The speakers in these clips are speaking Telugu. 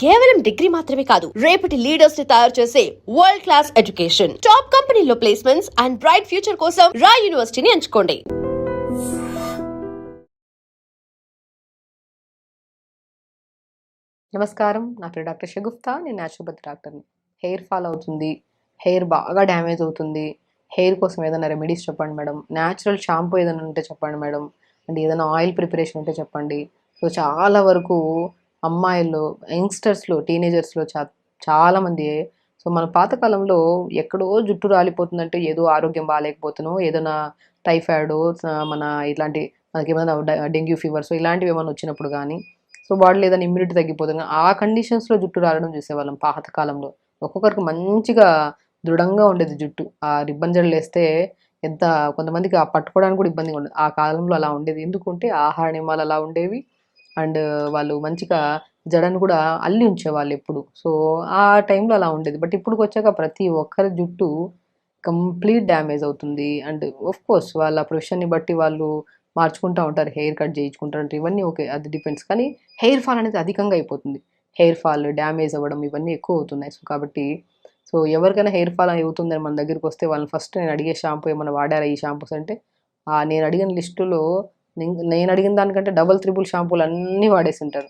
కేవలం డిగ్రీ మాత్రమే కాదు, రేపటి లీడర్స్ ని తయారు చేసే వరల్డ్ క్లాస్ ఎడ్యుకేషన్. టాప్ కంపెనీలో ప్లేస్మెంట్స్ అండ్ బ్రైట్ ఫ్యూచర్ కోసం రా యూనివర్సిటీని ఎంచుకోండి. నమస్కారం, నా పేరు డాక్టర్ షగుఫ్తా. నేను న్యాచురోపతి డాక్టర్ని. హెయిర్ ఫాల్ అవుతుంది, హెయిర్ బాగా డ్యామేజ్ అవుతుంది, హెయిర్ కోసం ఏదైనా రెమెడీస్ చెప్పండి మేడం, న్యాచురల్ షాంపూ ఏదైనా ఉంటే చెప్పండి మేడం, అండ్ ఏదైనా ఆయిల్ ప్రిపరేషన్ ఉంటే చెప్పండి. సో చాలా వరకు అమ్మాయిల్లో, యంగ్స్టర్స్లో, టీనేజర్స్లో చాలామంది, సో మన పాతకాలంలో ఎక్కడో జుట్టు రాలిపోతుందంటే ఏదో ఆరోగ్యం బాగాలేకపోతున్నాం, ఏదైనా టైఫాయిడ్, మన ఇట్లాంటి మనకి ఏమైనా డెంగ్యూ ఫీవర్స్ ఇలాంటివి ఏమైనా వచ్చినప్పుడు కానీ, సో బాడీలో ఏదైనా ఇమ్యూనిటీ తగ్గిపోతుంది, ఆ కండిషన్స్లో జుట్టు రాలడం చూసేవాళ్ళం పాతకాలంలో. ఒక్కొక్కరికి మంచిగా దృఢంగా ఉండేది జుట్టు. ఆ రిబ్బన్ జడలు వేస్తే ఎంత, కొంతమందికి ఆ పట్టుకోవడానికి కూడా ఇబ్బందిగా ఉండేది. ఆ కాలంలో అలా ఉండేది. ఎందుకంటే ఆహార నియమాలు అలా ఉండేవి. అండ్ వాళ్ళు మంచిగా జడను కూడా అల్లి ఉంచేవాళ్ళు ఎప్పుడు. సో ఆ టైంలో అలా ఉండేది. బట్ ఇప్పుడుకి వచ్చాక ప్రతి ఒక్కరి జుట్టు కంప్లీట్ డ్యామేజ్ అవుతుంది. అండ్ ఆఫ్ కోర్స్ వాళ్ళ ప్రొఫెషన్ని బట్టి వాళ్ళు మార్చుకుంటూ ఉంటారు, హెయిర్ కట్ చేయించుకుంటారు, ఇవన్నీ ఓకే, అది డిపెండ్స్. కానీ హెయిర్ ఫాల్ అనేది అధికంగా అయిపోతుంది. హెయిర్ ఫాల్, డ్యామేజ్ అవ్వడం ఇవన్నీ ఎక్కువ అవుతున్నాయి. సో కాబట్టి సో ఎవరికైనా హెయిర్ ఫాల్ అవుతుందని మన దగ్గరికి వస్తే వాళ్ళని ఫస్ట్ నేను అడిగే షాంపూ ఏమైనా వాడారా ఈ షాంపూస్ అంటే, నేను అడిగిన లిస్టులో నేను అడిగిన దానికంటే డబల్ త్రిబుల్ షాంపూలు అన్నీ వాడేసి ఉంటారు.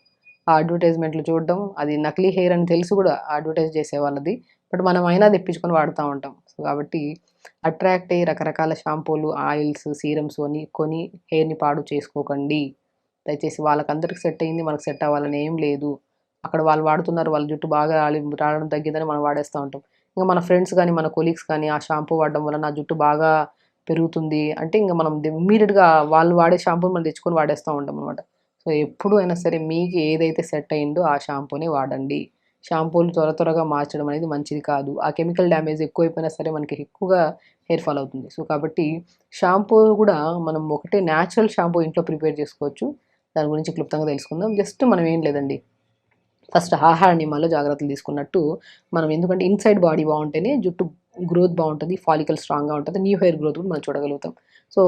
ఆ అడ్వర్టైజ్మెంట్లు చూడడం, అది నకిలీ హెయిర్ అని తెలిసి కూడా అడ్వర్టైజ్ చేసే వాళ్ళది. బట్ మనం అయినా తెప్పించుకొని వాడుతూ ఉంటాం. సో కాబట్టి అట్రాక్ట్ అయ్యి రకరకాల షాంపూలు, ఆయిల్స్, సీరమ్స్ అని కొని హెయిర్ని పాడు చేసుకోకండి. దయచేసి వాళ్ళకందరికి సెట్ అయ్యింది మనకు సెట్ అవ్వాలని ఏం లేదు. అక్కడ వాళ్ళు వాడుతున్నారు, వాళ్ళ జుట్టు బాగా రావడం తగ్గిందని మనం వాడేస్తూ ఉంటాం. ఇంకా మన ఫ్రెండ్స్ కానీ, మన కొలీగ్స్ కానీ ఆ షాంపూ వాడడం వల్ల నా జుట్టు బాగా పెరుగుతుంది అంటే, ఇంకా మనం ఇమ్మీడియట్గా వాళ్ళు వాడే షాంపూని మనం తెచ్చుకొని వాడేస్తూ ఉంటాం అనమాట. సో ఎప్పుడు అయినా సరే మీకు ఏదైతే సెట్ అయిందో ఆ షాంపూని వాడండి. షాంపూలు త్వరగా మార్చడం అనేది మంచిది కాదు. ఆ కెమికల్ డ్యామేజ్ ఎక్కువైపోయినా సరే మనకి ఎక్కువగా హెయిర్ ఫాల్ అవుతుంది. సో కాబట్టి షాంపూ కూడా మనం ఒకటే న్యాచురల్ షాంపూ ఇంట్లో ప్రిపేర్ చేసుకోవచ్చు. దాని గురించి క్లుప్తంగా తెలుసుకుందాం. జస్ట్ మనం ఏం లేదండి, ఫస్ట్ ఆహార నియమాల్లో జాగ్రత్తలు తీసుకున్నట్టు మనం, ఎందుకంటే ఇన్సైడ్ బాడీ బాగుంటేనే జుట్టు గ్రోత్ బాగుంటుంది, ఫాలికల్ స్ట్రాంగ్గా ఉంటుంది, న్యూ హెయిర్ గ్రోత్ కూడా మనం చూడగలుగుతాం. సో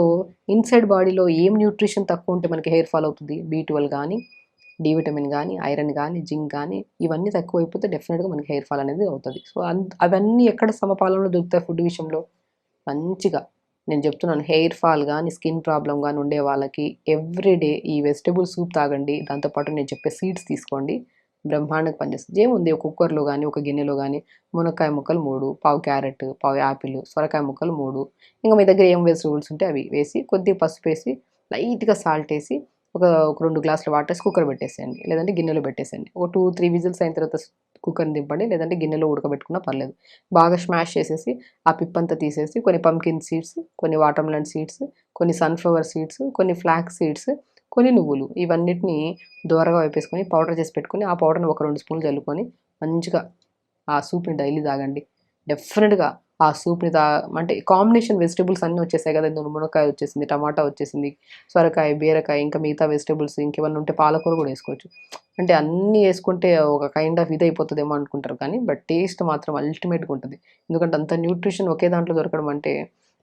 ఇన్సైడ్ బాడీలో ఏం న్యూట్రిషన్ తక్కువ ఉంటే మనకి హెయిర్ ఫాల్ అవుతుంది, B12 కానీ, డి విటమిన్ కానీ, ఐరన్ కానీ, జింక్ కానీ, ఇవన్నీ తక్కువైపోతే డెఫినెట్గా మనకి హెయిర్ ఫాల్ అనేది అవుతుంది. సో అవన్నీ ఎక్కడ సమపాలనలో దొరుకుతాయి ఫుడ్ విషయంలో మంచిగా. నేను చెప్తున్నాను, హెయిర్ ఫాల్ కానీ, స్కిన్ ప్రాబ్లం కానీ ఉండే వాళ్ళకి ఎవ్రీడే ఈ వెజిటబుల్ సూప్ తాగండి. దాంతోపాటు నేను చెప్పే సీడ్స్ తీసుకోండి, బ్రహ్మాండంగా పనిచేస్తుంది. ఏముంది, ఒక కుక్కర్లో కానీ, ఒక గిన్నెలో కానీ మునక్కాయ ముక్కలు 3, పావు క్యారెట్, పావు యాపిల్, సొరకాయ ముక్కలు 3, ఇంకా మీ దగ్గర ఏం వెజిటబుల్స్ ఉంటే అవి వేసి, కొద్దిగా పసుపు వేసి, లైట్గా సాల్ట్ వేసి, ఒక 2 గ్లాసుల వాటర్ వేసి కుక్కర్ పెట్టేసేయండి, లేదంటే గిన్నెలో పెట్టేసేయండి. ఒక 2-3 విజిల్స్ అయిన తర్వాత కుక్కర్ని దింపండి, లేదంటే గిన్నెలో ఉడకబెట్టుకున్నా పర్లేదు. బాగా స్మాష్ చేసేసి ఆ పిప్పంతా తీసేసి, కొన్ని పంకిన్ సీడ్స్, కొన్ని వాటర్మెలన్ సీడ్స్, కొన్ని సన్ఫ్లవర్ సీడ్స్, కొన్ని ఫ్లాక్స్ సీడ్స్, కొన్ని నువ్వులు, ఇవన్నిటిని దోరగా వేపేసుకొని పౌడర్ చేసి పెట్టుకొని, ఆ పౌడర్ని ఒక 2 స్పూన్లు చల్లుకొని మంచిగా ఆ సూప్ని డైలీ తాగండి. డెఫినెట్గా ఆ సూప్ని అంటే కాంబినేషన్ వెజిటబుల్స్ అన్నీ వచ్చేసాయి కదా, ఇందులో మునక్కాయ వచ్చేసింది, టమాటా వచ్చేసింది, సొరకాయ, బీరకాయ, ఇంకా మిగతా వెజిటబుల్స్ ఇంకేమన్నా ఉంటే పాలకూర కూడా వేసుకోవచ్చు. అంటే అన్నీ వేసుకుంటే ఒక కైండ్ ఆఫ్ ఇది అయిపోతుందేమో అనుకుంటారు, కానీ బట్ టేస్ట్ మాత్రం అల్టిమేట్గా ఉంటుంది. ఎందుకంటే అంత న్యూట్రిషన్ ఒకే దాంట్లో దొరకడం అంటే,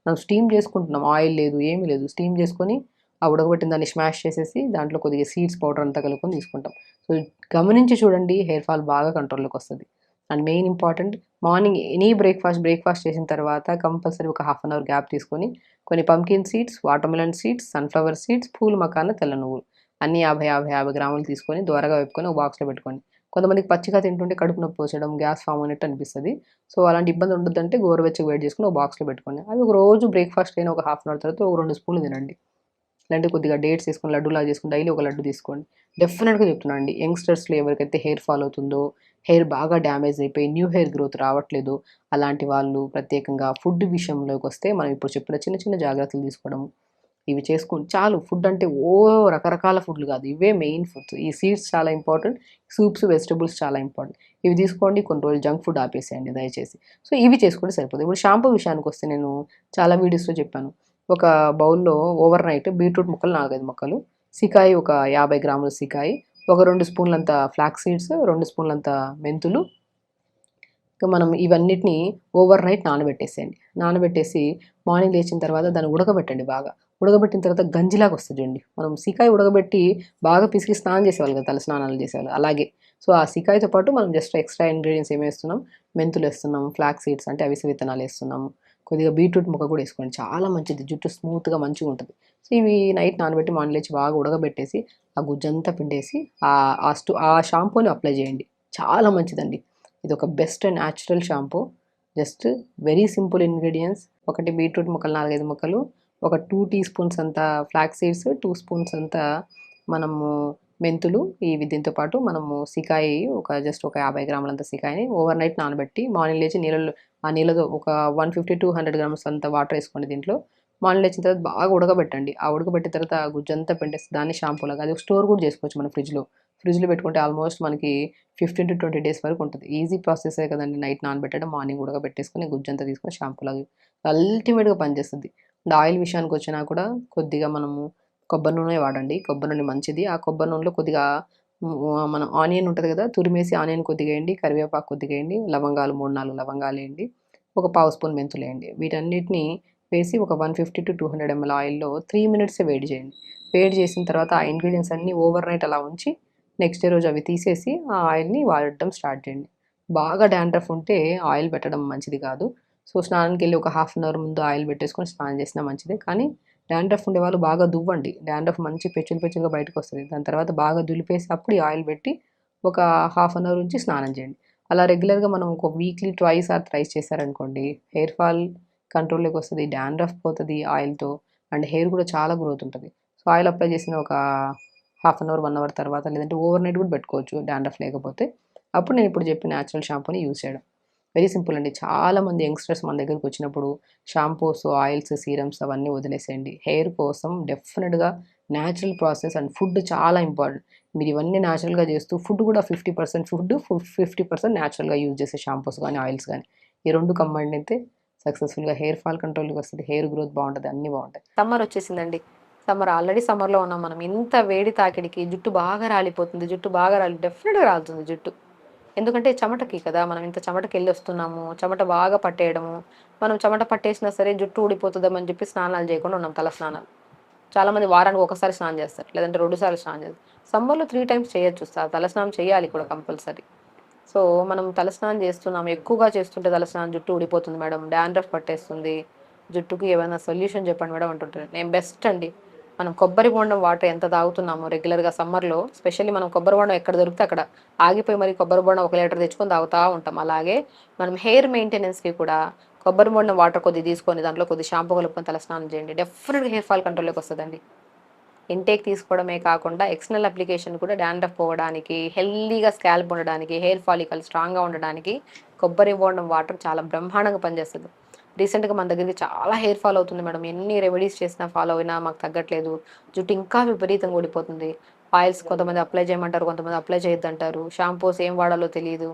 మనం స్టీమ్ చేసుకుంటున్నాం, ఆయిల్ లేదు ఏమీ లేదు, స్టీమ్ చేసుకొని ఆ ఉడకబెట్టిన దాన్ని స్మాష్ చేసేసి దాంట్లో కొద్దిగా సీడ్స్ పౌడర్ అంతా కలుపుకొని తీసుకుంటాం. సో గమనించి చూడండి, హెయిర్ ఫాల్ బాగా కంట్రోల్లోకి వస్తుంది. And main important, morning any breakfast చేసిన తర్వాత కంపల్సరీ ఒక హాఫ్ అన్ అవర్ గ్యాప్ తీసుకొని కొన్ని pumpkin seeds, watermelon seeds, sunflower seeds, pool మకాన, తెల్ల నువ్వులు అన్నీ 50 గ్రాములు తీసుకొని దోరగా వేపుకొని ఒక బాక్స్లో పెట్టుకోండి. కొంతమందికి పచ్చిగా తింటుంటే కడుపు నొప్పి వచ్చడం, గ్యాస్ ఫామ్ అయినట్టు అనిపిస్తుంది. సో అలాంటి ఇబ్బంది ఉండొద్దంటే గోరువెచ్చగా వేడి చేసుకుని ఒక బాక్స్లో పెట్టుకోండి. అది ఒక రోజు బ్రేక్ఫాస్ట్ అయిన ఒక హాఫ్ అన్ అవర్ తర్వాత ఒక 2 స్పూన్లు తినండి. లేదంటే కొద్దిగా డేట్స్ వేసుకొని లడ్డూలాగా చేసుకొని డైలీ ఒక లడ్డు తీసుకోండి. డెఫినెట్గా చెప్తున్నాను అండి, యంగ్స్టర్స్లో ఎవరికైతే హెయిర్ ఫాల్ అవుతుందో, హెయిర్ బాగా డ్యామేజ్ అయిపోయి న్యూ హెయిర్ గ్రోత్ రావట్లేదు, అలాంటి వాళ్ళు ప్రత్యేకంగా ఫుడ్ విషయంలోకి వస్తే మనం ఇప్పుడు చెప్పిన చిన్న చిన్న జాగ్రత్తలు తీసుకోవడం, ఇవి చేసుకోండి చాలు. ఫుడ్ అంటే రకరకాల ఫుడ్లు కాదు, ఇవే మెయిన్ ఫుడ్స్. ఈ సీడ్స్ చాలా ఇంపార్టెంట్, సూప్స్, వెజిటబుల్స్ చాలా ఇంపార్టెంట్. ఇవి తీసుకోండి, కొన్ని రోజులు జంక్ ఫుడ్ ఆపేసేయండి దయచేసి. సో ఇవి చేసుకుంటే సరిపోతుంది. ఇప్పుడు షాంపూ విషయానికి వస్తే, నేను చాలా వీడియోస్లో చెప్పాను, ఒక బౌల్లో ఓవర్ నైట్ బీట్రూట్ ముక్కలు 4-5 ముక్కలు, సికాయి ఒక 50 గ్రాముల సికాయి, ఒక 2 స్పూన్లంత ఫ్లాక్స్ సీడ్స్, 2 స్పూన్లంత మెంతులు, ఇంకా మనం ఇవన్నిటిని ఓవర్ నైట్ నానబెట్టేసేయండి. నానబెట్టేసి మార్నింగ్ లేచిన తర్వాత దాన్ని ఉడకబెట్టండి బాగా. ఉడకబెట్టిన తర్వాత గంజిలాగా వస్తుంది చూడండి. మనం సికాయి ఉడకబెట్టి బాగా పిసికి స్నానం చేసేవాళ్ళు కదా, తల స్నానాలు చేసేవాళ్ళు, అలాగే సో ఆ సికాయితో పాటు మనం జస్ట్ ఎక్స్ట్రా ఇంగ్రీడియంట్స్ ఏమి వేస్తున్నాం, మెంతులు వేస్తున్నాం, ఫ్లాక్ సీడ్స్ అంటే అవిసె విత్తనాలు వేస్తున్నాము, కొద్దిగా బీట్రూట్ ముక్క కూడా వేసుకోండి, చాలా మంచిది, జుట్టు స్మూత్గా మంచిగా ఉంటుంది. సో ఇవి నైట్ నానబెట్టి మార్నింగ్ లేచి బాగా ఉడకబెట్టేసి ఆ గుజ్జంతా పిండేసి ఆ షాంపూని అప్లై చేయండి, చాలా మంచిదండి. ఇది ఒక best and natural shampoo. Just very simple ingredients. ఒకటి బీట్రూట్ ముక్కలు 4-5 ముక్కలు, ఒక 2 టీ స్పూన్స్ అంత ఫ్లాక్ సీడ్స్, 2 స్పూన్స్ అంత మనము మెంతులు, ఇవి దీంతో పాటు మనము సికాయి జస్ట్ ఒక 50 గ్రాములంత సికాయిని ఓవర్ నైట్ నానబెట్టి మార్నింగ్ లేచి ఆ నీళ్ళతో ఒక 150-200 గ్రామ్స్ అంత వాటర్ వేసుకోండి దీంట్లో. మార్నింగ్ లేచిన తర్వాత బాగా ఉడకబెట్టండి. ఆ ఉడకబెట్టిన తర్వాత ఆ గుజ్జంతా పిండేసి దాన్ని షాంపూలాగా అది స్టోర్ కూడా చేసుకోవచ్చు మనం ఫ్రిడ్జ్లో పెట్టుకుంటే ఆల్మోస్ట్ మనకి 15-20 డేస్ వరకు ఉంటుంది. ఈజీ ప్రాసెసే కదండి, నైట్ నానబెట్టడం, మార్నింగ్ ఉడకబెట్టేసుకొని గుజ్జంతా తీసుకొని షాంపూలాగా అల్టిమేట్గా పనిచేస్తుంది. అండ్ ఆయిల్ విషయానికి వచ్చినా కూడా కొద్దిగా మనము కొబ్బరి నూనె వాడండి, కొబ్బరి నూనె మంచిది. ఆ కొబ్బరి నూనెలో కొద్దిగా మన ఆనియన్ ఉంటుంది కదా, తురిమేసి ఆనియన్ కొద్దిగా వేయండి, కరివేపాకు కొద్దిగా వేయండి, లవంగాలు 3-4 లవంగాలు వేయండి, ఒక పావు స్పూన్ మెంతులు వేయండి. వీటన్నిటిని వేసి ఒక 150-200 ml ఆయిల్లో 3 మినిట్సే వేడి చేయండి. వేడి చేసిన తర్వాత ఆ ఇంగ్రీడియంట్స్ అన్నీ ఓవర్ నైట్ అలా ఉంచి నెక్స్ట్ డే రోజు అవి తీసేసి ఆ ఆయిల్ని వాడటం స్టార్ట్ చేయండి. బాగా డాండ్రఫ్ ఉంటే ఆయిల్ పెట్టడం మంచిది కాదు. సో స్నానానికి వెళ్ళి ఒక హాఫ్ అన్ అవర్ ముందు ఆయిల్ పెట్టేసుకొని స్నానం చేసినా మంచిదే. కానీ డాండ్రఫ్ ఉండే వాళ్ళు బాగా దువ్వండి, డాండ్రఫ్ మంచి పెచ్చులు పెచ్చులుగా బయటకు వస్తుంది. దాని తర్వాత బాగా దులిపేసి అప్పుడు ఈ ఆయిల్ పెట్టి ఒక హాఫ్ అన్ అవర్ ఉంచి స్నానం చేయండి. అలా రెగ్యులర్గా మనం ఒక వీక్లీ ట్వైస్ ఆర్ థ్రైస్ చేశారనుకోండి, హెయిర్ ఫాల్ కంట్రోల్లోకి వస్తుంది, డాండ్రఫ్ పోతుంది ఆయిల్తో, అండ్ హెయిర్ కూడా చాలా గ్రోత్ ఉంటుంది. సో ఆయిల్ అప్లై చేసిన ఒక హాఫ్ అన్ అవర్ 1 అవర్ తర్వాత, లేదంటే ఓవర్ నైట్ కూడా పెట్టుకోవచ్చు డాండ్రఫ్ లేకపోతే. అప్పుడు నేను ఇప్పుడు చెప్పిన న్యాచురల్ షాంపూని యూజ్ చేయడం వెరీ సింపుల్ అండి. చాలామంది యంగ్స్టర్స్ మన దగ్గరికి వచ్చినప్పుడు షాంపూస్, ఆయిల్స్, సీరమ్స్ అవన్నీ వదిలేసేయండి. హెయిర్ కోసం డెఫినెట్గా న్యాచురల్ ప్రాసెస్ అండ్ ఫుడ్ చాలా ఇంపార్టెంట్. మీరు ఇవన్నీ న్యాచురల్గా చేస్తూ ఫుడ్ కూడా 50% ఫుడ్, 50% న్యాచురల్గా యూజ్ చేసే షాంపూస్ కానీ ఆయిల్స్ కానీ, ఈ రెండు కంబైండ్ అయితే సక్సెస్ఫుల్గా హెయిర్ ఫాల్ కంట్రోల్కి వస్తుంది, హెయిర్ గ్రోత్ బాగుంటుంది, అన్నీ బాగుంటాయి. సమ్మర్ వచ్చేసిందండి. ఆల్రెడీ సమ్మర్లో ఉన్నాం మనం. ఇంత వేడి తాకిడికి జుట్టు బాగా రాలిపోతుంది. జుట్టు బాగా డెఫినెట్గా రాలుతుంది జుట్టు. ఎందుకంటే చెమటకి కదా, మనం ఇంత చెమటకి వెళ్ళి వస్తున్నాము, చెమట బాగా పట్టేయడము, మనం చెమట పట్టేసినా సరే జుట్టు ఊడిపోతుందని చెప్పి స్నానాలు చేయకుండా ఉన్నాం, తల స్నానాలు. చాలామంది వారానికి ఒకసారి స్నానం చేస్తారు, లేదంటే 2 సార్లు స్నానం చేస్తారు. సమ్మర్లో 3 టైమ్స్ చేయొచ్చు, తలస్నానం చేయాలి కూడా కంపల్సరీ. సో మనం తలస్నానం చేస్తున్నాం, ఎక్కువగా చేస్తుంటే తలస్నానం జుట్టు ఊడిపోతుంది మేడం, డాండ్రఫ్ పట్టేస్తుంది, జుట్టుకి ఏమైనా సొల్యూషన్ చెప్పండి మేడం అంటుంటారు. నేను బెస్ట్ అండి, మనం కొబ్బరి బొండం వాటర్ ఎంత తాగుతున్నామో రెగ్యులర్గా సమ్మర్లో, స్పెషల్లీ మనం కొబ్బరి బొండం ఎక్కడ దొరికితే అక్కడ ఆగిపోయి మరి కొబ్బరి బొండం 1 లీటర్ తెచ్చుకొని తాగుతూ ఉంటాం. అలాగే మనం హెయిర్ మెయింటెనెన్స్కి కూడా కొబ్బరి బొండం వాటర్ కొద్ది తీసుకొని దాంట్లో కొద్ది షాంపూ కలుపుకొని తలస్నానం చేయండి, డెఫినెట్గా హెయిర్ ఫాల్ కంట్రోల్లోకి వస్తుందండి. ఇంటేక్ తీసుకోవడమే కాకుండా ఎక్స్టర్నల్ అప్లికేషన్ కూడా డాండ్రఫ్ పోవడానికి, హెల్దీగా స్కాల్ప్ ఉండడానికి, హెయిర్ ఫాలికల్ స్ట్రాంగ్గా ఉండడానికి కొబ్బరి బొండం వాటర్ చాలా బ్రహ్మాండంగా పనిచేస్తుంది. రీసెంట్గా మన దగ్గరికి చాలా హెయిర్ ఫాల్ అవుతుంది మేడం, ఎన్ని రెమెడీస్ చేసినా ఫాలో అయినా మాకు తగ్గట్లేదు, జుట్టు ఇంకా విపరీతంగా ఊడిపోతుంది. ఆయిల్స్ కొంతమంది అప్లై చేయమంటారు, కొంతమంది అప్లై చేయొద్దంటారు, షాంపూస్ ఏం వాడాలో తెలియదు.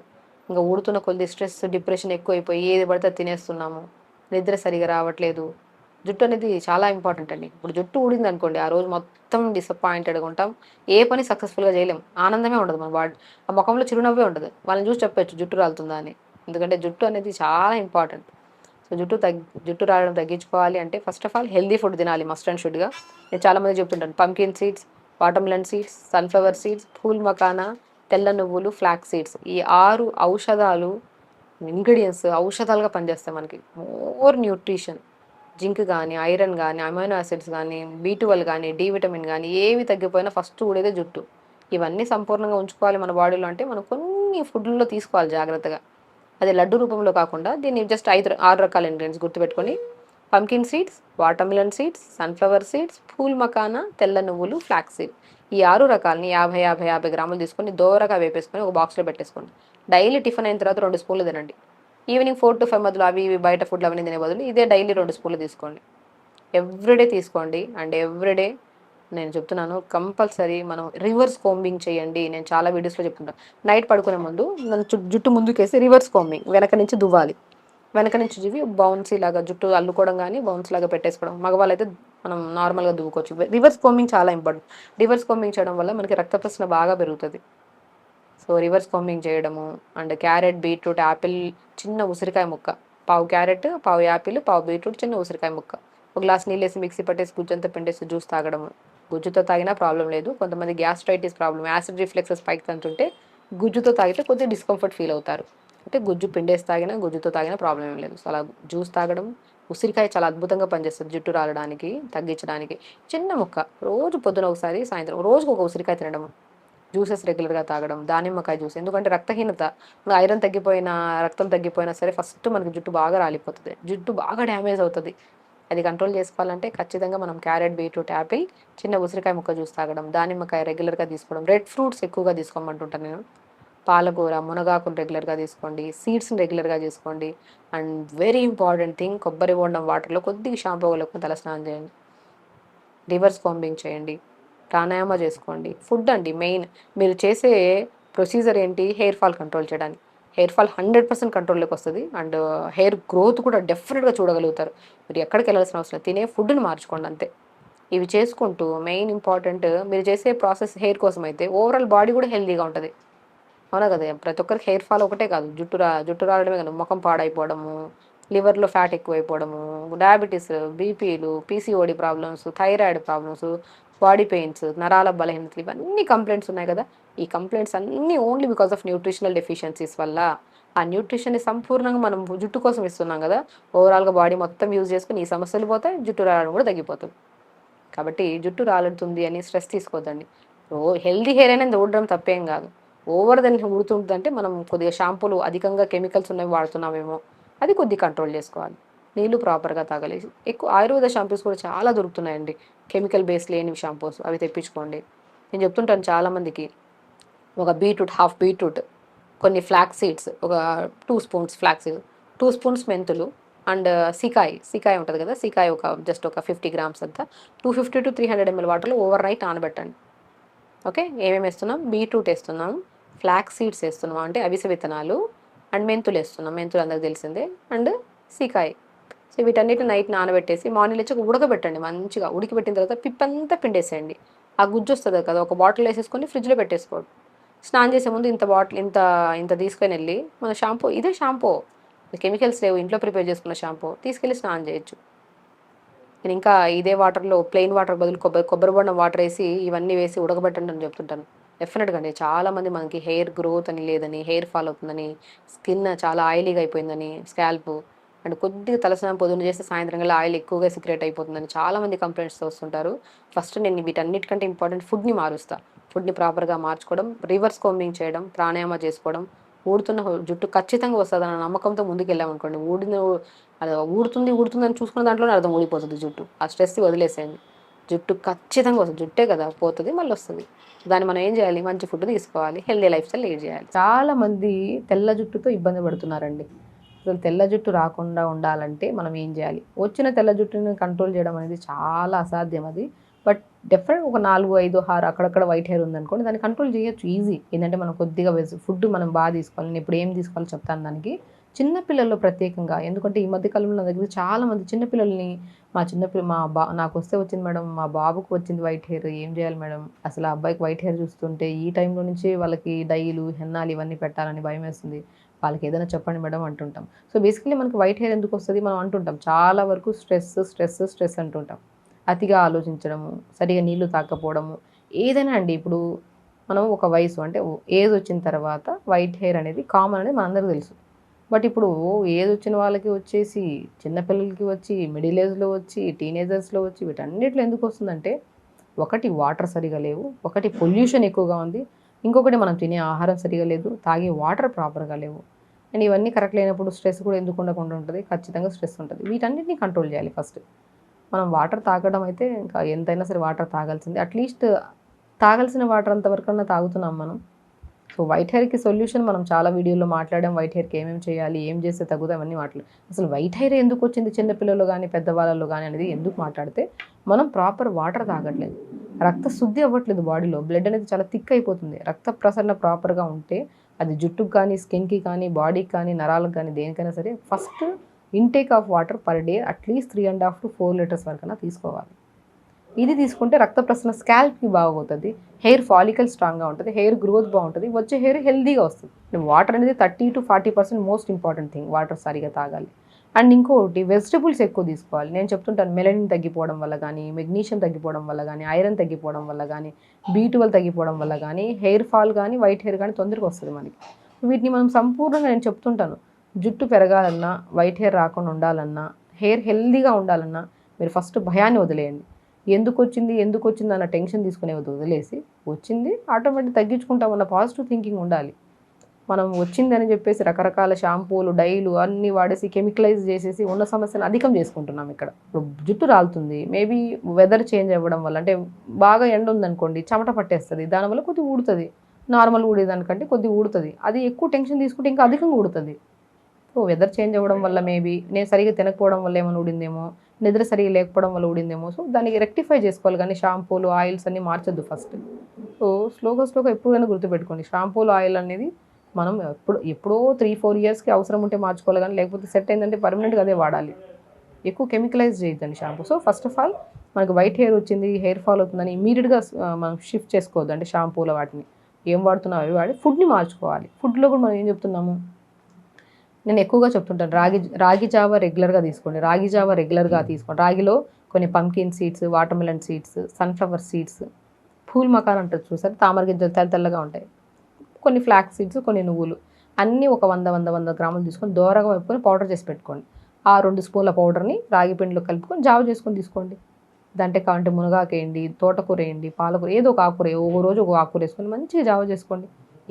ఇంకా ఊడుతున్న కొద్ది స్ట్రెస్, డిప్రెషన్ ఎక్కువైపోయి ఏది పడితే తినేస్తున్నాము, నిద్ర సరిగా రావట్లేదు. జుట్టు అనేది చాలా ఇంపార్టెంట్ అండి. ఇప్పుడు జుట్టు ఊడింది అనుకోండి, ఆ రోజు మొత్తం డిసప్పాయింటెడ్గా ఉంటాం, ఏ పని సక్సెస్ఫుల్గా చేయలేం, ఆనందమే ఉండదు మన బాడీ, ఆ ముఖంలో చిరునవ్వే ఉండదు. వాళ్ళని చూసి చెప్పచ్చు జుట్టు రాలుతుందా అని, ఎందుకంటే జుట్టు అనేది చాలా ఇంపార్టెంట్. సో జుట్టు రాలడం తగ్గించుకోవాలి అంటే first of all healthy food తినాలి మస్ట్ అండ్ షుడ్గా. నేను చాలామంది చెప్తుంటాను, pumpkin seeds, watermelon seeds, sunflower seeds, pool makhana, తెల్ల నువ్వులు, ఫ్లాక్ సీడ్స్, ఈ 6 ఔషధాలు ఇంగ్రీడియంట్స్ ఔషధాలుగా పనిచేస్తాయి మనకి. మోర్ న్యూట్రిషన్, జింక్ కానీ, ఐరన్ కానీ, అమైనో యాసిడ్స్ కానీ, B12 కానీ, డి విటమిన్ కానీ, ఏవి తగ్గిపోయినా ఫస్ట్ ఊడేదే జుట్టు. ఇవన్నీ సంపూర్ణంగా ఉంచుకోవాలి మన బాడీలో అంటే మనం కొన్ని ఫుడ్లలో తీసుకోవాలి జాగ్రత్తగా. అది లడ్డు రూపంలో కాకుండా దీన్ని జస్ట్ 6 రకాల ఇంగ్రీడియంట్స్ గుర్తుపెట్టుకొని, pumpkin seeds, watermelon seeds, sunflower seeds, pool makhana, తెల్ల నువ్వులు, ఫ్లాక్స్ సీడ్, ఈ 6 రకాలని 50 గ్రాములు తీసుకొని దోరగా వేపేసుకొని ఒక బాక్స్లో పెట్టేసుకోండి. డైలీ టిఫిన్ అయిన తర్వాత 2 స్పూన్లు తినండి. ఈవినింగ్ 4 to 5 మధ్యలో అవి ఇవి బయట ఫుడ్లు అవన్నీ తినే బదులు ఇదే డైలీ 2 స్పూన్లు తీసుకోండి. ఎవ్రీడే తీసుకోండి. అండ్ ఎవ్రీడే నేను చెప్తున్నాను, కంపల్సరీ మనం రివర్స్ కోంబింగ్ చేయండి. నేను చాలా వీడియోస్లో చెప్తుంటాను, నైట్ పడుకునే ముందు జుట్టు ముందుకేసి రివర్స్ కోంబింగ్, వెనక నుంచి దువ్వాలి, వెనక నుంచి దువ్వి బౌన్సీ లాగా జుట్టు అల్లుకోవడం కానీ బౌన్స్ లాగా పెట్టేసుకోవడం. మగవాళ్ళు అయితే మనం నార్మల్గా దువ్వుకోవచ్చు. రివర్స్ కోంబింగ్ చాలా ఇంపార్టెంట్. రివర్స్ కోంబింగ్ చేయడం వల్ల మనకి రక్త ప్రసరణ బాగా పెరుగుతుంది. సో రివర్స్ కోంబింగ్ చేయడము. అండ్ క్యారెట్, బీట్రూట్, యాపిల్, చిన్న ఉసిరికాయ ముక్క, పావు క్యారెట్, పావు యాపిల్, పావు బీట్రూట్, చిన్న ఉసిరికాయ ముక్క, ఒక గ్లాస్ నీళ్ళు వేసి మిక్సీ పట్టేసి గుజ్జంతా పిండేసి జ్యూస్ తాగడము. గుజ్జుతో తాగినా ప్రాబ్లం లేదు. కొంతమంది గ్యాస్ట్రైటిస్ ప్రాబ్లం, యాసిడ్ రిఫ్లెక్సెస్ పైకి తంతుంటే గుజ్జుతో తాగితే కొద్దిగా డిస్కంఫర్ట్ ఫీల్ అవుతారు. అంటే గుజ్జు పిండేసి తాగినా, గుజ్జుతో తాగినా ప్రాబ్లమ్ ఏం లేదు. సో, అలా జ్యూస్ తాగడం, ఉసిరికాయ చాలా అద్భుతంగా పనిచేస్తది జుట్టు రాలడానికి, తగ్గించడానికి. చిన్న ముక్క రోజు పొద్దున ఒకసారి, సాయంత్రం రోజుకొక ఉసిరికాయ తినడం. జ్యూసెస్ రెగ్యులర్‌గా తాగడం, దానిమ్మకాయ జ్యూస్. ఎందుకంటే రక్తహీనత, మన ఐరన్ తగ్గిపోయినా, రక్తం తగ్గిపోయినా సరే ఫస్ట్ మనకి జుట్టు బాగా రాలిపోతది. జుట్టు బాగా డ్యామేజ్ అవుతది. అది కంట్రోల్ చేసుకోవాలంటే ఖచ్చితంగా మనం క్యారెట్, బీట్రూట్, యాపిల్, చిన్న ఉసిరికాయ ముక్క జ్యూస్ తాగడం, దానిమ్మకాయ రెగ్యులర్‌గా తీసుకోవడం, రెడ్ ఫ్రూట్స్ ఎక్కువగా తీసుకోమంటుంటాను నేను. పాలకూర, మునగాకును రెగ్యులర్‌గా తీసుకోండి. సీడ్స్‌ని రెగ్యులర్‌గా తీసుకోండి. అండ్ వెరీ ఇంపార్టెంట్ థింగ్, కొబ్బరి బోండం వాటర్‌లో కొద్దిగా షాంపూ కలుపుకొని తలస్నానం చేయండి. రివర్స్ కాంబింగ్ చేయండి. ప్రాణాయామ చేసుకోండి. ఫుడ్ అండి మెయిన్. మీరు చేసే ప్రొసీజర్ ఏంటి? హెయిర్ ఫాల్ కంట్రోల్ చేయడానికి. హెయిర్ ఫాల్ 100% కంట్రోల్‌లోకి వస్తది. అండ్ హెయిర్ గ్రోత్ కూడా డెఫినిట్‌గా చూడగలుగుతారు. మీరు ఎక్కడికెళ్ళాల్సిన అవసరం లేదు. తినే ఫుడ్‌ని మార్చుకోండి అంతే. ఇవి చేసుకుంటూ మెయిన్ ఇంపార్టెంట్, మీరు చేసే ప్రాసెస్ హెయిర్ కోసం అయితే ఓవరాల్ బాడీ కూడా హెల్తీగా ఉంటది. అవునా కదా! ప్రతి ఒక్కరికి హెయిర్ ఫాల్ ఒకటే కాదు. జుట్టు రాలడమే కాదు, మొఖం పాడైపోవడము, లివర్‌లో ఫ్యాట్ ఎక్కువైపోవడము, డయాబెటిస్, బీపీలు, PCOD problems, thyroid problems, body pains, నరాల బలహీనతలు, ఇవన్నీ కంప్లెయింట్స్ ఉన్నాయి కదా! ఈ కంప్లెయింట్స్ అన్నీ only because of nutritional deficiencies వల్ల. ఆ న్యూట్రిషన్‌ని సంపూర్ణంగా మనం జుట్టు కోసం ఇస్తున్నాం కదా! ఓవరాల్‌గా బాడీ మొత్తం యూజ్ చేసుకొని ఈ సమస్యలు పోతాయి. జుట్టు రాలడం కూడా తగ్గిపోతుంది. కాబట్టి జుట్టు రాలుతుంది అని స్ట్రెస్ తీసుకోవద్దండి. హెల్తీ హెయిర్ అనేది ఊడడం తప్పేం గాదు. ఓవర్ దాన్ని ఊడుతుందంటే మనం కొద్దిగా షాంపూలు అధికంగా కెమికల్స్ ఉన్నవి వాడుతున్నామేమో, అది కొద్దిగా కంట్రోల్ జేసుకోవాలి. నీళ్లు ప్రాపర్‌గా తాగాలి. ఎక్కువ ఆయుర్వేద షాంపూస్ కూడా చాలా దొరుకుతున్నాయండి. కెమికల్ బేస్ లేనివి షాంపూస్ అవి తెప్పించుకోండి. నేను చెప్తుంటాను చాలామందికి, ఒక బీట్రూట్, హాఫ్ బీట్రూట్, కొన్ని ఫ్లాక్స్ సీడ్స్, ఒక 2 స్పూన్స్ ఫ్లాక్స్ సీడ్స్, 2 స్పూన్స్ మెంతులు, అండ్ సికాయ్ ఉంటది కదా! సికాయ్ జస్ట్ ఒక 50 గ్రామ్స్ అంతా 250-300 ఎంఎల్ వాటర్‌లో ఓవర్ నైట్ నానబెట్టండి. ఓకే. ఏమేమేస్తున్నాం? బీట్రూట్ ఏస్తున్నాం, ఫ్లాక్స్ సీడ్స్ ఏస్తున్నాం, అంటే అవిసె విత్తనాలు, అండ్ మెంతులేస్తున్నాం. మెంతులు అందరికి తెలిసిందే. అండ్ సీకాయ్. సో, వీటన్నిటిని నైట్ నానబెట్టేసి మార్నింగ్ లేచి ఉడకబెట్టండి మంచిగా. ఉడికిపెట్టిన తర్వాత పిప్పంతా పిండేసేయండి. ఆ గుజ్జొస్తది కదా! ఒక బాటిల్‌లో ఏసేసుకొని ఫ్రిడ్జ్‌లో పెట్టేసుకోండి. స్నానం చేసే ముందు ఇంత తీసుకొనెళ్ళి, మన షాంపూ ఇదే షాంపూ. కెమికల్స్ లేవు. ఇంట్లో ప్రిపేర్ చేసుకున్న షాంపూ తీసుకెళ్ళి స్నానం చేయొచ్చు. నేనింకా ఇదే వాటర్‌లో ప్లెయిన్ వాటర్ బదులు కొబ్బరి బొండం వాటరేసి ఇవన్నీ వేసి ఉడకబెట్టండి అని చెప్తుంటాను. డెఫినిట్‌గా అండి. చాలామంది మనకి హెయిర్ గ్రోత్ అని లేదని, హెయిర్ ఫాల్ అవుతుందని, స్కిన్ చాలా ఆయిలీగా అయిపోయిందని, స్కాల్పు అండ్ కొద్దిగా తలస్నానం పొద్దున్న చేస్తే సాయంత్రం కల్లా ఆయిల్ ఎక్కువగా సిక్రేట్ అయిపోతుందని చాలామంది కంప్లెయింట్స్‌తో వస్తుంటారు. ఫస్ట్ నేను వీటన్నిటికంటే ఇంపార్టెంట్ ఫుడ్‌ని మారుస్తా. ఫుడ్‌ని ప్రాపర్‌గా మార్చుకోవడం, రివర్స్ కోంబింగ్ చేయడం, ప్రాణాయామ చేసుకోవడం, ఊడుతున్న జుట్టు ఖచ్చితంగా వస్తదన్న నమ్మకంతో ముందుకెళ్ళామనుకోండి, అది ఊడుతుందని చూసుకున్న దాంట్లోనే అర్థం ఊడిపోతది జుట్టు. ఆ స్ట్రెస్ వదిలేసేయండి. జుట్టు ఖచ్చితంగా వస్తది. జుట్టే కదా! పోతది, మళ్ళొస్తది. దాన్ని మనం ఏం చేయాలి? మంచి ఫుడ్ తీసుకోవాలి. హెల్తీ లైఫ్ స్టైల్ లీడ్ చేయాలి. చాలా మంది తెల్ల జుట్టుతో ఇబ్బంది పడుతున్నారండి. అసలు తెల్ల జుట్టు రాకుండా ఉండాలంటే మనం ఏం చేయాలి? వచ్చిన తెల్ల జుట్టుని కంట్రోల్ చేయడం అనేది చాలా అసాధ్యం అది. బట్ డెఫినెట్‌గా ఒక 4, 5, 6 అక్కడక్కడ వైట్ హెయిర్ ఉందనుకోండి, దాన్ని కంట్రోల్ చేయొచ్చు ఈజీ. ఏంటంటే మనం కొద్దిగా ఫుడ్ మనం బాగా తీసుకోవాలి. నేను ఇప్పుడు ఏం తీసుకోవాలో చెప్తాను దానికి. చిన్న పిల్లల్లో ప్రత్యేకంగా, ఎందుకంటే ఈ మధ్య కాలంలో నా దగ్గర చాలా మంది చిన్న పిల్లల్ని, నాకొస్తే వచ్చింది మేడం, మా బాబుకి వచ్చింది వైట్ హెయిర్, ఏం చేయాలి మేడం? అసలు ఆ అబ్బాయికి వైట్ హెయిర్ చూస్తుంటే ఈ టైంలో నుంచి వాళ్ళకి డైలు, హెన్నాలు ఇవన్నీ పెట్టాలని భయమేస్తుంది. వాళ్ళకి ఏదైనా చెప్పండి మేడం అంటుంటాం. సో, బేసికల్లీ మనకి వైట్ హెయిర్ ఎందుకొస్తది? మనం అంటుంటాం. చాలా వరకు స్ట్రెస్ అంటుంటాం. అతిగా ఆలోచించడము, సరిగ్గా నీళ్లు తాగకపోవడము, ఏదైనా అండి. ఇప్పుడు మనం ఒక వయసు అంటే ఏజ్ వచ్చిన తర్వాత వైట్ హెయిర్ అనేది కామన్ అనేది మనందరికీ తెలుసు. బట్ ఇప్పుడు ఏజ్ వచ్చిన వాళ్ళకి వచ్చేసి, చిన్న పిల్లలకి వచ్చి, మిడిల్ ఏజ్‌లో వచ్చి, టీనేజర్స్‌లో వచ్చి, వీటన్నిటిలో ఎందుకొస్తుందంటే, ఒకటి వాటర్ సరిగ్గా లేవు, ఒకటి పొల్యూషన్ ఎక్కువగా ఉంది, ఇంకొకటి మనం తినే ఆహారం సరిగ్గా లేదు, తాగే వాటర్ ప్రాపర్‌గా లేవు. అండ్ ఇవన్నీ కరెక్ట్ లేనప్పుడు స్ట్రెస్ కూడా ఎందుకు ఉండకుండా ఉంటది? ఖచ్చితంగా స్ట్రెస్ ఉంటది. వీటన్నిటిని కంట్రోల్ చేయాలి ఫస్ట్. మనం వాటర్ తాగడం అయితే ఇంకా ఎంతైనా సరే వాటర్ తాగాల్సిందే. అట్‌లీస్ట్ తాగాల్సిన వాటర్ అంతవరకన్నా తాగుతున్నాం మనం. సో, వైట్ హెయిర్‌కి సొల్యూషన్ మనం చాలా వీడియోలో మాట్లాడాం. వైట్ హెయిర్‌కి ఏమేమి చేయాలి? ఏం చేస్తే తగ్గుతాయి? అవన్నీ అసలు వైట్ హెయిర్ ఎందుకొచ్చింది చిన్న పిల్లల్లో గానీ, పెద్దవాళ్ళలో గానీ అనేది ఎందుకు మాట్లాడితే, మనం ప్రాపర్ వాటర్ తాగట్లేదు. రక్త శుద్ధి అవ్వట్లేదు బాడీలో. బ్లడ్ అనేది చాలా థిక్ అయిపోతుంది. రక్త ప్రసరణ ప్రాపర్‌గా ఉంటే, అది జుట్టుకి కానీ, స్కిన్‌కి కానీ, బాడీకి కానీ, నరాలకు కానీ, దేనికైనా సరే first intake of water per day at least 3.5-4 litres వరకన్నా తీసుకోవాలి. ఇది తీసుకుంటే రక్త ప్రసరణ స్కాల్ప్‌కి బాగవుతది. హెయిర్ ఫాలికల్ స్ట్రాంగ్‌గా ఉంటది. హెయిర్ గ్రోత్ బావుంటది. వచ్చే హెయిర్ హెల్తీగా వస్తది. వాటర్ అనేది 30-40% మోస్ట్ ఇంపార్టెంట్ థింగ్. వాటర్ సరిగ్గా తాగాలి. అండ్ ఇంకోటి వెజిటబుల్స్ ఎక్కువ తీసుకోవాలి. నేను చెప్తుంటాను మెలనిన్ తగ్గిపోవడం వల్ల కానీ, మెగ్నీషియం తగ్గిపోవడం వల్ల కానీ, ఐరన్ తగ్గిపోవడం వల్ల కానీ, B12 తగ్గిపోవడం వల్ల కానీ హెయిర్ ఫాల్ కానీ, వైట్ హెయిర్ కానీ తొందరగా వస్తుంది మనకి. వీటిని మనం సంపూర్ణంగా నేను చెప్తుంటాను, జుట్టు పెరగాలన్నా, వైట్ హెయిర్ రాకుండా ఉండాలన్నా, హెయిర్ హెల్దీగా ఉండాలన్నా మీరు ఫస్ట్ భయాన్ని వదిలేయండి. ఎందుకు వచ్చింది అన్న టెన్షన్ తీసుకునే వదిలేసి, వచ్చింది ఆటోమేటిక్ తగ్గించుకుంటామన్న పాజిటివ్ థింకింగ్ ఉండాలి. మనం వచ్చిందని చెప్పేసి రకరకాల షాంపూలు, డైలు అన్నీ వాడేసి కెమికలైజ్ చేసేసి ఉన్న సమస్యను అధికం చేసుకుంటున్నాం ఇక్కడ. ఇప్పుడు జుట్టు రాలుతుంది, మేబీ వెదర్ చేంజ్ అవ్వడం వల్ల, అంటే బాగా ఎండ ఉందనుకోండి చెమట పట్టేస్తుంది, దానివల్ల కొద్దిగా ఊడుతుంది. నార్మల్ ఊడేదానికంటే కొద్దిగా ఊడుతుంది. అది ఎక్కువ టెన్షన్ తీసుకుంటే ఇంకా అధికంగా ఊడుతుంది. సో వెదర్ చేంజ్ అవ్వడం వల్ల మేబీ నేను సరిగ్గా తినకపోవడం వల్ల ఏమైనా ఊడిందేమో, నిద్ర సరిగ్గా లేకపోవడం వల్ల ఊడిందేమో. సో దానికి రెక్టిఫై చేసుకోవాలి, కానీ షాంపూలు, ఆయిల్స్ అన్నీ మార్చొద్దు ఫస్ట్. సో స్లోగా ఎప్పుడైనా గుర్తుపెట్టుకోండి, షాంపూలు, ఆయిల్ అనేది మనం ఎప్పుడో 3-4 ఇయర్స్కి అవసరం ఉంటే మార్చుకోవాలి, కానీ లేకపోతే సెట్ అయిందంటే పర్మనెంట్గా అదే వాడాలి. ఎక్కువ కెమికలైజ్ చేయొద్దండి shampoo. So first of all మనకు వైట్ హెయిర్ వచ్చింది, హెయిర్ ఫాల్ అవుతుందని ఇమీడియట్గా మనం షిఫ్ట్ చేసుకోవద్దు. అంటే షాంపూల వాటిని ఏం వాడుతున్నాం అవి వాడి ఫుడ్ని మార్చుకోవాలి. ఫుడ్లో కూడా మనం ఏం చెప్తున్నాము, నేను ఎక్కువగా చెప్తుంటాను రాగి జావ రెగ్యులర్గా తీసుకోండి. రాగిలో కొన్ని pumpkin seeds, watermelon seeds, sunflower seeds, పూల్ మకాన్ అంటారు చూసారు, తామర గింజలు తెల్లగా ఉంటాయి, కొన్ని ఫ్లాక్స్ సీడ్స్, కొన్ని నువ్వులు, అన్నీ ఒక 100 గ్రాములు తీసుకొని దూరంగా వేపుకొని పౌడర్ చేసి పెట్టుకోండి. ఆ 2 స్పూన్ల పౌడర్ని రాగి పిండిలో కలుపుకొని జావ చేసుకొని తీసుకోండి. దాంట్లో కావాలంటే మునగాకు వేయండి, తోటకూర వేయండి, పాలకూర, ఏదో ఒక ఆకుకూర, ఒక రోజు ఒక ఆకుకూర వేసుకొని మంచిగా జావ చేసుకోండి.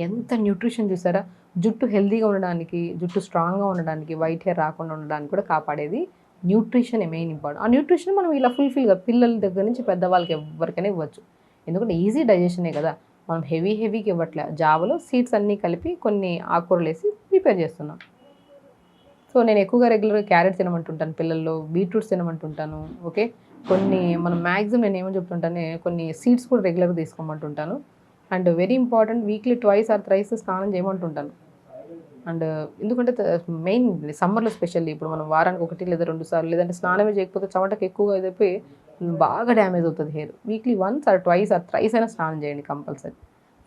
ఎంత న్యూట్రిషన్ చూసారా. జుట్టు హెల్తీగా ఉండడానికి, జుట్టు స్ట్రాంగ్గా ఉండడానికి, వైట్ హెయిర్ రాకుండా ఉండడానికి కూడా కాపాడేది న్యూట్రిషన్ మెయిన్ ఇంపార్టెంట్. ఆ న్యూట్రిషన్ మనం ఇలా ఫుల్ఫిల్గా పిల్లల దగ్గర నుంచి పెద్దవాళ్ళకి ఎవరికైనా ఇవ్వచ్చు. ఎందుకంటే ఈజీ డైజెషనే కదా, మనం హెవీకి ఇవ్వట్లే. జావలో సీడ్స్ అన్నీ కలిపి కొన్ని ఆకుకూరలు వేసి ప్రిపేర్ చేస్తున్నాం. సో నేను ఎక్కువగా రెగ్యులర్గా క్యారెట్ తినమంటుంటాను పిల్లల్లో, బీట్రూట్స్ తినమంటుంటాను. ఓకే, కొన్ని మనం మ్యాక్సిమం నేను ఏమని చెప్తుంటానే, కొన్ని సీడ్స్ కూడా రెగ్యులర్గా తీసుకోమంటుంటాను. And very important, weekly 2 or 3 స్నానం చేయమంటుంటాను. అండ్ ఎందుకంటే మెయిన్ సమ్మర్లో స్పెషల్లీ ఇప్పుడు మనం వారానికి 1 లేదా 2 సార్లు, లేదంటే స్నానమే చేయకపోతే చెమటకు ఎక్కువగా అయిపోయి బాగా డ్యామేజ్ అవుతుంది హెయిర్. వీక్లీ 1 or 2 or 3 అయినా స్నానం చేయండి కంపల్సరీ.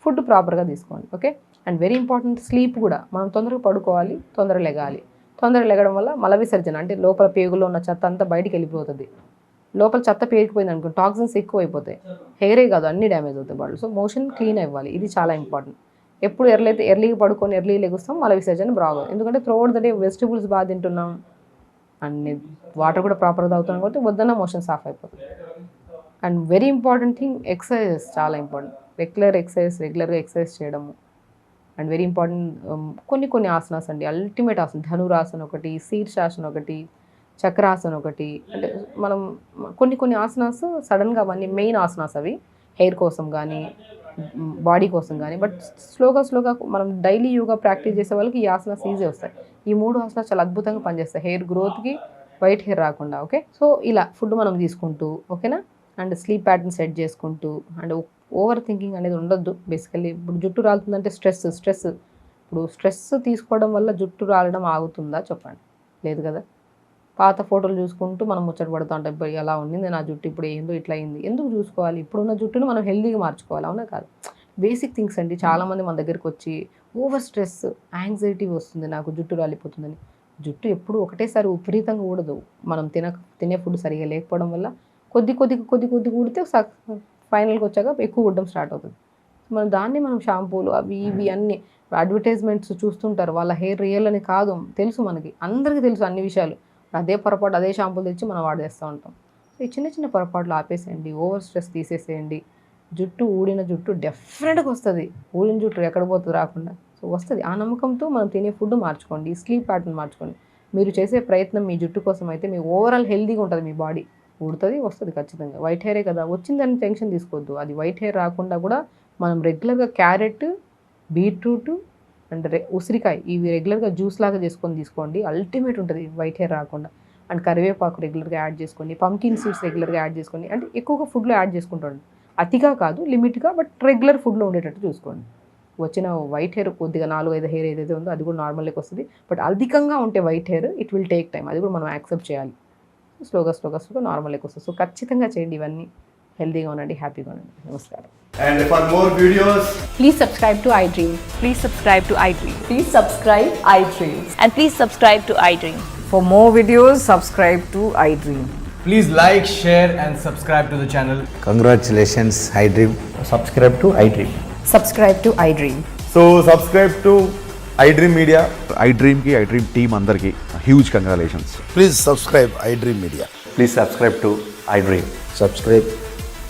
ఫుడ్ ప్రాపర్గా తీసుకోండి. Okay, and very important sleep కూడా. మనం తొందరగా పడుకోవాలి, తొందరగా లెగాలి. తొందరగా లెగడం వల్ల మల విసర్జన, అంటే లోపల పేగులో ఉన్న చెత్త అంతా బయటికి వెళ్ళిపోతుంది. లోపల చెత్త పేరుకుపోయింది అనుకో, టాక్సిన్స్ ఎక్కువ అయిపోతాయి, హెయిరే కాదు అన్నీ డ్యామేజ్ అవుతాయి బాడీ. సో మోషన్ క్లీన్ అవ్వాలి, ఇది చాలా ఇంపార్టెంట్. ఎప్పుడు ఎర్లీగా పడుకొని ఎర్లీ లెగుస్తాం, మల విసర్జన బాగా. ఎందుకంటే త్రూఅవుట్ ద డే వెజిటబుల్స్ బాగా తింటున్నాం, అన్ని వాటర్ కూడా ప్రాపర్గా తాగుతున్నాం కాబట్టి వద్దన్న మోషన్ సాఫ్ అయిపోతుంది. And very important thing exercises, చాలా ఇంపార్టెంట్. రెగ్యులర్గా ఎక్సర్సైజ్ చేయడము. అండ్ వెరీ ఇంపార్టెంట్ కొన్ని ఆసనాస్ అండి, అల్టిమేట్ ఆసనం. ధనురాసన ఒకటి, శీర్షాసన ఒకటి, చక్రాసన ఒకటి. అంటే మనం కొన్ని ఆసనాస్ సడన్గా అవన్నీ మెయిన్ ఆసనాస్, అవి హెయిర్ కోసం కానీ బాడీ కోసం కానీ. బట్ స్లోగా మనం డైలీ యోగా ప్రాక్టీస్ చేసే వాళ్ళకి ఈ ఆసనాస్ ఈజీ వస్తాయి. ఈ 3 ఆసనాలు చాలా అద్భుతంగా పనిచేస్తాయి హెయిర్ గ్రోత్కి, వైట్ హెయిర్ రాకుండా. ఓకే, సో ఇలా ఫుడ్ మనం తీసుకుంటూ, ఓకేనా, అండ్ స్లీప్ ప్యాటర్న్ సెట్ చేసుకుంటూ, అండ్ ఓవర్ థింకింగ్ అనేది ఉండొద్దు. బేసికల్లీ ఇప్పుడు జుట్టు రాలుతుందంటే స్ట్రెస్. ఇప్పుడు స్ట్రెస్ తీసుకోవడం వల్ల జుట్టు రాలడం ఆగుతుందా చెప్పండి? లేదు కదా. పాత ఫోటోలు చూసుకుంటూ మనం ముచ్చట పడుతూ ఉంటాం, ఇప్పుడు ఎలా ఉండింది నా జుట్టు, ఇప్పుడు ఏందో ఇట్లా అయింది. ఎందుకు చూసుకోవాలి? ఇప్పుడున్న జుట్టును మనం హెల్దీగా మార్చుకోవాలి, అవునా కాదు? బేసిక్ థింగ్స్ అండి. చాలామంది మన దగ్గరికి వచ్చి ఓవర్ స్ట్రెస్, యాంగ్జైటీ వస్తుంది, నాకు జుట్టు రాలిపోతుందని. జుట్టు ఎప్పుడు ఒకటేసారి విపరీతంగా ఊడదు. మనం తినే ఫుడ్ సరిగా లేకపోవడం వల్ల కొద్ది ఊడితే ఫైనల్గా వచ్చాక ఎక్కువ ఊడడం స్టార్ట్ అవుతుంది. మనం షాంపూలు అవి ఇవి అన్నీ అడ్వర్టైజ్మెంట్స్ చూస్తుంటారు, వాళ్ళ హెయిర్ రియల్ అని కాదు తెలుసు, మనకి అందరికీ తెలుసు అన్ని విషయాలు. అదే పొరపాటు, అదే షాంపూలు తెచ్చి మనం వాడేస్తూ ఉంటాం. సో ఈ చిన్న పొరపాట్లు ఆపేసేయండి, ఓవర్ స్ట్రెస్ తీసేసేయండి. ఊడిన జుట్టు డెఫినెట్గా వస్తుంది. ఊడిన జుట్టు ఎక్కడ పోతుంది రాకుండా, సో వస్తుంది. ఆ నమ్మకంతో మనం తినే ఫుడ్ మార్చుకోండి, స్లీప్ ప్యాటర్న్ మార్చుకోండి. మీరు చేసే ప్రయత్నం మీ జుట్టు కోసం అయితే మీ ఓవరాల్ హెల్దీగా ఉంటుంది, మీ బాడీ ఊడుతుంది, వస్తుంది ఖచ్చితంగా. వైట్ హెయిరే కదా వచ్చిందని టెన్షన్ తీసుకోవద్దు. అది వైట్ హెయిర్ రాకుండా కూడా మనం రెగ్యులర్గా క్యారెట్, బీట్రూట్ అండ్ ఉసిరికాయ ఇవి రెగ్యులర్గా జ్యూస్ లాగా చేసుకొని తీసుకోండి, అల్టిమేట్ ఉంటుంది వైట్ హెయిర్ రాకుండా. అండ్ కరివేపాకు రెగ్యులర్గా యాడ్ చేసుకోండి, పంకిన్ సీడ్స్ రెగ్యులర్గా యాడ్ చేసుకోండి. అంటే ఎక్కువగా ఫుడ్లో యాడ్ చేసుకుంటాండి, అతిగా కాదు, లిమిట్గా, బట్ రెగ్యులర్ ఫుడ్లో ఉండేటట్టు చూసుకోండి. వచ్చిన వైట్ హెయిర్ కొద్దిగా 4-5 హెయిర్ ఏదైతే ఉందో అది కూడా నార్మల్కి వస్తుంది. బట్ అధికంగా ఉంటే white hair it will take time, అది కూడా మనం యాక్సెప్ట్ చేయాలి. స్లోగా నార్మల్కి వస్తుంది. సో ఖచ్చితంగా చేయండి ఇవన్నీ. హెల్దీగా ఉండండి, హ్యాపీగా ఉండండి. నమస్కారం. And for more videos, Please subscribe to iDream. Please subscribe to iDream. Please subscribe iDream. And please subscribe to iDream. For more videos, subscribe to iDream. Please like, share, and subscribe to the channel. Congratulations, iDream. Subscribe to iDream. Subscribe to iDream. So subscribe to iDream Media. iDream ki iDream team అందరికి huge congratulations. Please subscribe iDream Media. Please subscribe to iDream. Subscribe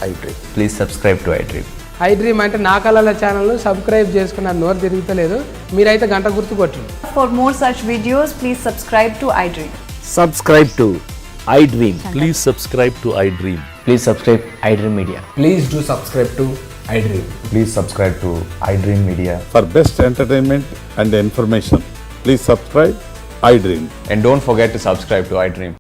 iDream. Please subscribe to iDream. I dream అంటే నా కళల ఛానల్ సబ్స్క్రైబ్ చేసుకున్న నోరు తిరుగుతలేదు, మీరైతే గంట గుర్తు కొట్టండి. For more such videos, please subscribe to iDream. Subscribe to iDream. Please subscribe to iDream. Please subscribe iDream Media. Please do subscribe to iDream. Please subscribe to iDream Media. For best entertainment and information, please subscribe iDream. And don't forget to subscribe to iDream.